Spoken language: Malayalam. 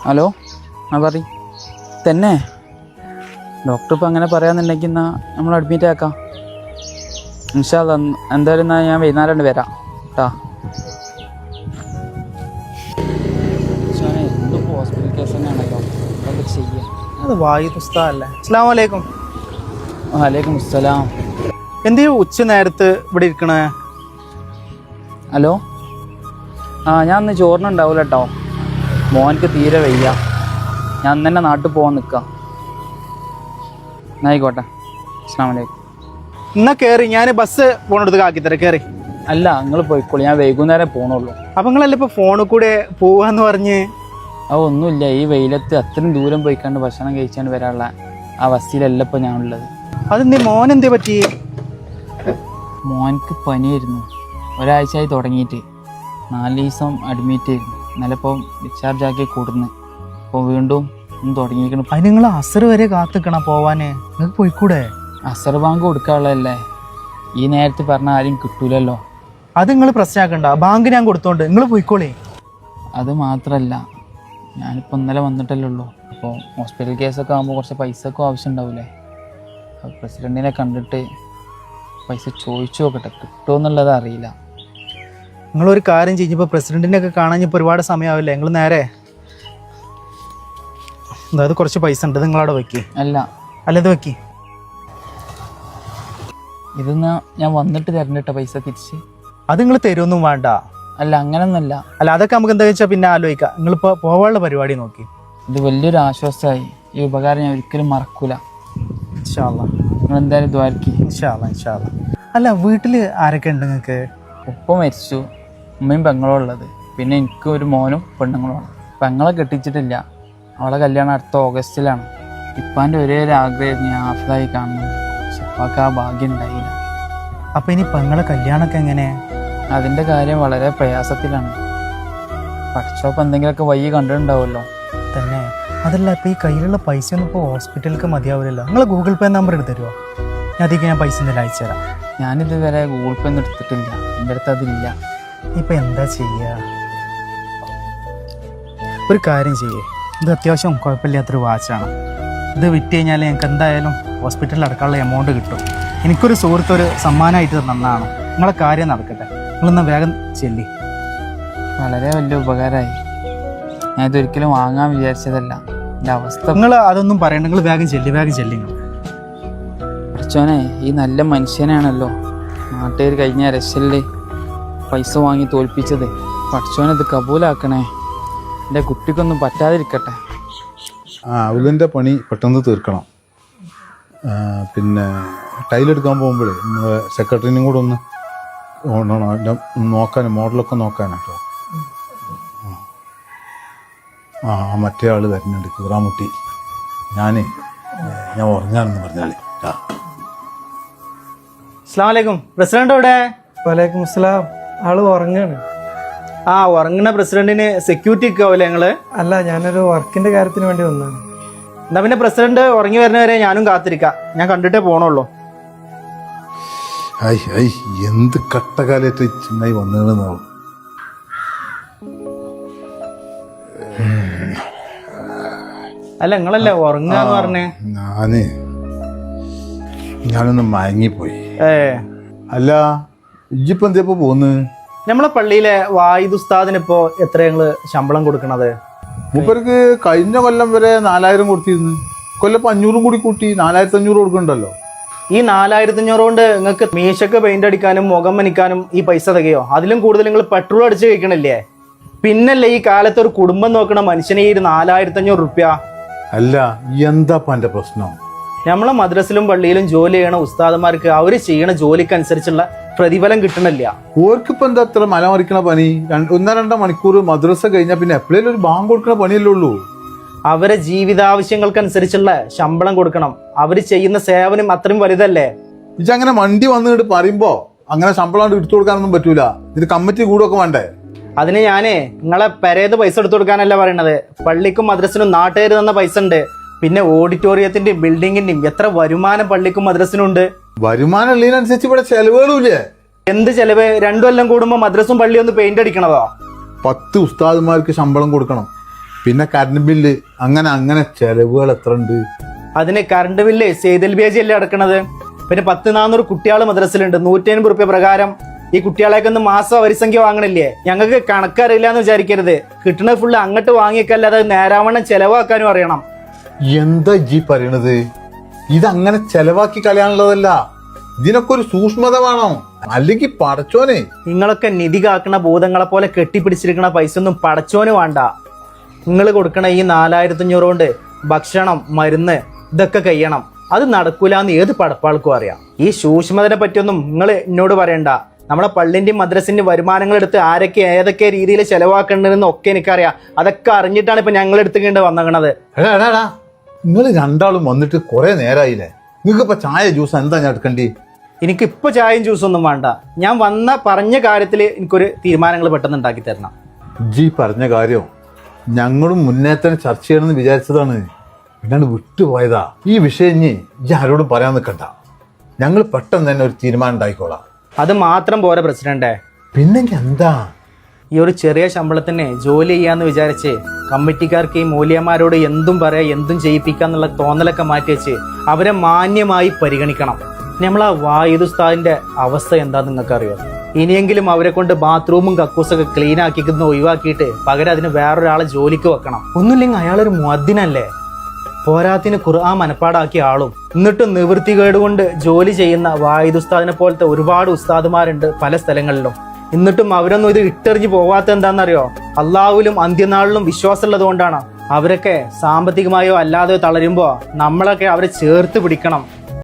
ഹലോ, ആ പറ തന്നെ. ഡോക്ടർ ഇപ്പം അങ്ങനെ പറയാന്നുണ്ടെങ്കിൽ എന്നാൽ നമ്മൾ അഡ്മിറ്റ് ആക്കാം. ഇൻഷാ അല്ലാ എന്തായാലും എന്നാൽ ഞാൻ വൈകുന്നേരം വരാം കേട്ടാ. എന്തിപ്പോൾ ഹോസ്പിറ്റൽ കേസ് തന്നെയാണല്ലോ, എന്താ ചെയ്യുക? അത് വായിദ് ഉസ്താദല്ലേ? അസ്സലാമു അലൈക്കും. വലൈക്കും അസ്സലാം. എന്തെയ്യോ ഉച്ച നേരത്ത് ഇവിടെ ഇരിക്കണേ? ഹലോ, ഞാൻ ഇന്ന് ചോറിനുണ്ടാവില്ല കേട്ടോ. മോനക്ക് തീരെ വയ്യ. ഞാൻ തന്നെ നാട്ടിൽ പോകാൻ നിൽക്കാം. എന്നായിക്കോട്ടെ. അസ്സലാമു അലൈക്കും. എന്നാ കയറി, ഞാൻ ബസ് പോണെടുത്ത് ആക്കിത്തരാം, കയറി. അല്ല, നിങ്ങൾ പോയിക്കോളൂ, ഞാൻ വൈകുന്നേരം പോകണുള്ളൂ. അപ്പം നിങ്ങളല്ലേ ഇപ്പോൾ ഫോണിൽ കൂടെ പോവാന്ന് പറഞ്ഞ്? ഒന്നുമില്ല, ഈ വെയിലത്ത് അത്രയും ദൂരം പോയിക്കാണ്ട് ഭക്ഷണം കഴിച്ചാണ്ട് വരാനുള്ള ആ ബസ്സിലല്ല ഇപ്പോൾ ഞാനുള്ളത്. അതെന്തേ മോൻ എന്തേ പറ്റി? മോനക്ക് പനിയായിരുന്നു, ഒരാഴ്ചയായി തുടങ്ങിയിട്ട്. 4 ദിവസം അഡ്മിറ്റ് ആയിരുന്നു. ഇന്നലെ ഇപ്പോൾ ഡിസ്ചാർജ് ആക്കി കൊടുന്ന്. അപ്പോൾ വീണ്ടും ഒന്ന് തുടങ്ങിയിരിക്കണം. അതിന് നിങ്ങൾ അസർ വരെ കാത്തിക്കണം പോവാന്, നിങ്ങൾക്ക് പോയിക്കൂടെ? അസർ ബാങ്ക് കൊടുക്കാനുള്ളതല്ലേ, ഈ നേരത്ത് പറഞ്ഞാൽ ആരും കിട്ടൂലല്ലോ. അത് നിങ്ങൾ പ്രശ്നമാക്കണ്ട, ബാങ്ക് ഞാൻ കൊടുത്തോണ്ട് നിങ്ങൾ പോയിക്കോളേ. അത് മാത്രമല്ല, ഞാനിപ്പോൾ ഇന്നലെ വന്നിട്ടല്ലേ ഉള്ളൂ. അപ്പോൾ ഹോസ്പിറ്റൽ കേസൊക്കെ ആകുമ്പോൾ കുറച്ച് പൈസക്കും ആവശ്യം ഉണ്ടാവില്ലേ. അപ്പോൾ പ്രസിഡൻറ്റിനെ കണ്ടിട്ട് പൈസ ചോദിച്ചു നോക്കട്ടെ, കിട്ടുമോ എന്നുള്ളത് അറിയില്ല. നിങ്ങളൊരു കാര്യം ചെയ്യുമ്പോൾ പ്രസിഡന്റിനെ ഒക്കെ കാണാൻ ഇപ്പോൾ ഒരുപാട് സമയമാവില്ലേ? നിങ്ങൾ നേരെ അതായത് കുറച്ച് പൈസ ഉണ്ട്, നിങ്ങളവിടെ വെക്കി. അല്ലത് വെക്കി. ഇതെന്നാ ഞാൻ വന്നിട്ട് തരണ്ടിട്ട പൈസ തിരിച്ച്? അത് നിങ്ങൾ തരുമൊന്നും വേണ്ട. അല്ല, അങ്ങനൊന്നല്ല. അല്ല, അതൊക്കെ നമുക്ക് എന്താ വെച്ചാൽ പിന്നെ ആലോചിക്കാം. നിങ്ങളിപ്പോൾ പോവാനുള്ള പരിപാടി നോക്കി. ഇത് വലിയൊരു ആശ്വാസമായി. ഈ ഉപകാരം ഞാൻ ഒരിക്കലും മറക്കൂല. ഇൻഷാ അല്ലാ. നിങ്ങൾ എന്തായാലും ദ്വാരക്ക്. ഇൻഷാ അല്ലാ, ഇൻഷാ അല്ലാ. അല്ല, വീട്ടിൽ ആരൊക്കെ ഉണ്ട് നിങ്ങൾക്ക്? ഉപ്പ മരിച്ചു, ഉമ്മയും പെങ്ങളും ഉള്ളത്. പിന്നെ എനിക്ക് ഒരു മോനും പെണ്ണുങ്ങളുമാണ്. പെങ്ങളെ കെട്ടിച്ചിട്ടില്ല, അവളെ കല്യാണം അടുത്ത ഓഗസ്റ്റിലാണ്. ഇപ്പാൻ്റെ ഒരേ ഒരു ആഗ്രഹം ഞാൻ ഹാഫിളായി കാണണം. പക്ഷെ ഇപ്പാക്ക് ആ ഭാഗ്യം ഉണ്ടായില്ല. അപ്പം ഇനി പെങ്ങളെ കല്യാണമൊക്കെ എങ്ങനെ? അതിൻ്റെ കാര്യം വളരെ പ്രയാസത്തിലാണ്. പഠിച്ചപ്പോൾ എന്തെങ്കിലുമൊക്കെ വഴി കണ്ടിട്ടുണ്ടാവുമല്ലോ. തന്നെ. അതല്ല, ഇപ്പം ഈ കയ്യിലുള്ള പൈസ ഒന്നും ഇപ്പോൾ ഹോസ്പിറ്റലിലേക്ക് മതിയാവില്ലല്ലോ. നിങ്ങൾ ഗൂഗിൾ പേ നമ്പർ എടുത്ത് തരുമോ? അതിലേക്ക് ഞാൻ പൈസ എന്തെങ്കിലും അയച്ചു തരാം. ഞാനിതുവരെ ഗൂഗിൾ പേ ഒന്നും എടുത്തിട്ടില്ല, എൻ്റെ അടുത്ത് അതില്ല. ഇപ്പം എന്താ ചെയ്യുക? ഒരു കാര്യം ചെയ്യേ, ഇത് അത്യാവശ്യം കുഴപ്പമില്ലാത്തൊരു വാച്ചാണ്. ഇത് വിറ്റ് കഴിഞ്ഞാൽ ഞങ്ങൾക്ക് എന്തായാലും ഹോസ്പിറ്റലിൽ അടക്കാനുള്ള എമൗണ്ട് കിട്ടും. എനിക്കൊരു സുഹൃത്ത് ഒരു സമ്മാനമായിട്ട് തന്നതാണ്. നിങ്ങളെ കാര്യം നടക്കട്ടെ, നിങ്ങളൊന്ന് വേഗം ചെല്ലി. വളരെ വലിയ ഉപകാരമായി. ഞാൻ ഇതൊരിക്കലും വാങ്ങാൻ വിചാരിച്ചതല്ല. എൻ്റെ അവസ്ഥ നിങ്ങൾ അതൊന്നും പറയണ്ട, നിങ്ങൾ വേഗം ചെല്ലി, വേഗം ചെല്ലി. നിങ്ങൾ പഠിച്ചോനെ, ഈ നല്ല മനുഷ്യനാണല്ലോ നാട്ടുകാർ കഴിഞ്ഞ രക്ഷയില് പൈസ വാങ്ങി തോൽപ്പിച്ചത്. പഠിച്ചോനത് കബൂലാക്കണേ, എൻ്റെ കുട്ടിക്കൊന്നും പറ്റാതിരിക്കട്ടെ. അവലിൻ്റെ പണി പെട്ടെന്ന് തീർക്കണം. പിന്നെ ടൈലെടുക്കാൻ പോകുമ്പോഴേ സെക്രട്ടറിനും കൂടെ ഒന്ന് നോക്കാൻ, മോഡലൊക്കെ നോക്കാനാണ് കേട്ടോ. മറ്റേ ആൾ വരുന്നുണ്ട്, കീറാമുട്ടി. ഞാൻ ഉറങ്ങാനെന്ന് പറഞ്ഞാൽ. അസ്സലാമു അലൈക്കും. പ്രസിഡന്റ് എവിടെ? വലൈക്കും അസ്സലാം. ആള് ഉറങ്ങാണ്. ഉറങ്ങുന്ന പ്രസിഡന്റിന് സെക്യൂരിറ്റി ഒക്കെയാവില്ലേ ഞങ്ങള്? അല്ല, ഞാനൊരു വർക്കിന്റെ കാര്യത്തിന് വേണ്ടി വന്നതാണ്. എന്നാ പിന്നെ പ്രസിഡന്റ് ഉറങ്ങി വരുന്നവരെ ഞാനും കാത്തിരിക്കാം. ഞാൻ കണ്ടിട്ടേ പോണുള്ളൂ. എന്ത് കട്ടകാലേറ്റ് ചെന്നായി വന്നതെന്നാവും. അല്ല, നിങ്ങളല്ലേ ഉറങ്ങാന്ന് പറഞ്ഞേ? ഞാനൊന്ന് മയങ്ങിപ്പോയി. അല്ല, ഇജിപ്പോ എന്തേപ്പോ പോന്ന്? നമ്മളെ പള്ളിയിലെ വായിദ് ഉസ്താദിന് ഇപ്പോ എത്ര ഞങ്ങള് ശമ്പളം കൊടുക്കണത്? മൂപ്പർക്ക് കഴിഞ്ഞ കൊല്ലം വരെ 4000 കൊടുത്തിരുന്നു. കൊല്ലം 500 കൂടി കൂട്ടി 4500 കൊടുക്കണ്ടല്ലോ. ഈ 4500 കൊണ്ട് നിങ്ങൾക്ക് മീശക്ക് പെയിന്റ് അടിക്കാനും മുഖം മനിക്കാനും ഈ പൈസ തികയോ? അതിലും കൂടുതൽ നിങ്ങൾ പെട്രോൾ അടിച്ച് കഴിക്കണില്ലേ? പിന്നല്ലേ ഈ കാലത്ത് ഒരു കുടുംബം നോക്കണ മനുഷ്യന് ഈ 4500 റുപ്യ? അല്ല, എന്താ എന്റെ പ്രശ്നം? നമ്മളെ മദ്രസിലും പള്ളിയിലും ജോലി ചെയ്യണ ഉസ്താദന്മാർക്ക് അവര് ചെയ്യണ ജോലിക്കനുസരിച്ചുള്ള പ്രതിഫലം കിട്ടണില്ല. ഓർക്കിപ്പോ എന്താ അത്ര മല മറിക്കണ പണി? 1-2 മണിക്കൂർ മദ്രസ കഴിഞ്ഞാൽ പിന്നെ എപ്പോഴേലും ഒരു ബാങ്ക് കൊടുക്കണ പണിയല്ലേ ഉള്ളൂ. അവരെ ജീവിതാവശ്യങ്ങൾക്കനുസരിച്ചുള്ള ശമ്പളം കൊടുക്കണം. അവര് ചെയ്യുന്ന സേവനം അത്രയും വലുതല്ലേ? ഇജങ്ങനെ വണ്ടി വന്നിട്ട് പറയുമ്പോ അങ്ങനെ ശമ്പളം എടുത്തു കൊടുക്കാനൊന്നും പറ്റൂല. ഇതിന് കമ്മിറ്റി കൂടൊക്കെ വേണ്ടേ? അതിന് ഞാനേ നിങ്ങളെ പെരേത് പൈസ എടുത്തു കൊടുക്കാനല്ല പറയണത്. പള്ളിക്കും മദ്രസിനും നാട്ടുകാർ തന്ന പൈസ ഉണ്ട്. പിന്നെ ഓഡിറ്റോറിയത്തിന്റെയും ബിൽഡിങ്ങിന്റെയും എത്ര വരുമാനം പള്ളിക്കും മദ്രസിനും ഉണ്ട്. വരുമാനം ഉള്ളതിനനുസരിച്ച് ഇവിടെ ചെലവുകളില്ലേ? എന്ത് ചെലവ്? 2 കൊല്ലം കൂടുമ്പോ മദ്രസും പള്ളിയും ഒന്ന് പെയിന്റ് അടിക്കണതോ? 10 ഉസ്താദുമാർക്ക് ശമ്പളം കൊടുക്കണം, പിന്നെ കറണ്ട് ബില്ല്, അങ്ങനെ അങ്ങനെ ചെലവുകൾ എത്ര ഉണ്ട്? അതിന് കറണ്ട് ബില്ല് സെയ്തൽ ബേജി അല്ലേ അടക്കണത്. പിന്നെ 400 കുട്ടികൾ മദ്രസിലുണ്ട്. 150 റുപ്യ പ്രകാരം ഈ കുട്ടികളെയൊക്കെ ഒന്ന് മാസം വരിസംഖ്യ വാങ്ങണില്ലേ? ഞങ്ങൾക്ക് കണക്കറിയില്ല എന്ന് വിചാരിക്കരുത്. കിട്ടുന്നത് ഫുള്ള് അങ്ങോട്ട് വാങ്ങിയേക്കല്ലാതെ അത് നേരാവണ്ണം ചെലവാക്കാനും അറിയണം. എന്താ ഈ പറയണത്? ഇതങ്ങനെ ചെലവാക്കി കളയാനുള്ളതല്ല, ഇതിനൊക്കെ ഒരു സൂക്ഷ്മത വേണം, അല്ലെങ്കിൽ പടച്ചോനെ. നിങ്ങളൊക്കെ നിധി കാക്കണ ഭൂതങ്ങളെ പോലെ കെട്ടിപ്പിടിച്ചിരിക്കണ പൈസ ഒന്നും പടച്ചോന് വേണ്ട. നിങ്ങൾ കൊടുക്കണ ഈ 4500 കൊണ്ട് ഭക്ഷണം, മരുന്ന് ഇതൊക്കെ കഴിയണം. അത് നടക്കൂലെന്ന് ഏത് പടപ്പാൾക്കും അറിയാം. ഈ സൂക്ഷ്മതനെ പറ്റിയൊന്നും നിങ്ങൾ എന്നോട് പറയണ്ട. നമ്മളെ പള്ളിന്റെയും മദ്രസിന്റെയും വരുമാനങ്ങൾ എടുത്ത് ആരൊക്കെ ഏതൊക്കെ രീതിയിൽ ചെലവാക്കേണ്ടതെന്ന് ഒക്കെ എനിക്കറിയാം. അതൊക്കെ അറിഞ്ഞിട്ടാണ് ഇപ്പൊ ഞങ്ങൾ എടുത്തുകൊണ്ട് വന്നേക്കണത്. എടാ നിങ്ങൾ രണ്ടാളും വന്നിട്ട് കുറെ നേരമായില്ലേ? നിങ്ങൾക്ക് ഇപ്പൊ ചായ ജ്യൂസ് എന്താ ഞാൻ എടുക്കണ്ടേ? എനിക്കിപ്പോൾ ചായയും ജ്യൂസും ഒന്നും വേണ്ട. ഞാൻ പറഞ്ഞ കാര്യത്തിൽ എനിക്കൊരു തീരുമാനങ്ങൾ പെട്ടെന്ന് ഉണ്ടാക്കി തരണം. ജി പറഞ്ഞ കാര്യം ഞങ്ങളും മുന്നേ തന്നെ ചർച്ച ചെയ്യണമെന്ന് വിചാരിച്ചതാണ്, പിന്നാണ് വിട്ടുപോയതാ. ഈ വിഷയം ഇനി ആരോടും പറയാൻ നിൽക്കണ്ട, ഞങ്ങൾ പെട്ടെന്ന് തന്നെ ഒരു തീരുമാനം ഉണ്ടായിക്കോളാം. അത് മാത്രം പോരാ പ്രസിഡന്റെ. പിന്നെങ്കിൽ എന്താ? ഈ ഒരു ചെറിയ ശമ്പളത്തിന് ജോലി ചെയ്യാന്ന് വിചാരിച്ച് കമ്മിറ്റിക്കാർക്ക് ഈ മൂല്യന്മാരോട് എന്തും പറയാ, എന്തും ചെയ്യിപ്പിക്കാന്നുള്ള തോന്നലൊക്കെ മാറ്റി വെച്ച് അവരെ മാന്യമായി പരിഗണിക്കണം. നമ്മളാ വായുദുസ്താദിന്റെ അവസ്ഥ എന്താന്ന് നിങ്ങൾക്ക് അറിയോ? ഇനിയെങ്കിലും അവരെ കൊണ്ട് ബാത്റൂമും കക്കൂസൊക്കെ ക്ലീൻ ആക്കിക്കുന്ന ഒഴിവാക്കിയിട്ട് പകരം അതിന് വേറൊരാളെ ജോലിക്ക് വെക്കണം. ഒന്നുമില്ലെങ്കിൽ അയാളൊരു മുഅദ്ദിനല്ലേ? പോരാത്തിന് ഖുർആൻ മനപ്പാടാക്കിയ ആളും. എന്നിട്ടും നിവൃത്തികേട് കൊണ്ട് ജോലി ചെയ്യുന്ന വായുദുസ്താദിനെ പോലത്തെ ഒരുപാട് ഉസ്താദുമാരുണ്ട് പല സ്ഥലങ്ങളിലും. എന്നിട്ടും അവരൊന്നും ഇത് ഇട്ടെറിഞ്ഞ് പോവാത്ത എന്താണെന്നറിയോ? അള്ളാഹുവിലും അന്ത്യനാളിലും വിശ്വാസമുള്ളത് കൊണ്ടാണ്. അവരൊക്കെ സാമ്പത്തികമായോ അല്ലാതെയോ തളരുമ്പോൾ നമ്മളൊക്കെ അവരെ ചേർത്ത് പിടിക്കണം.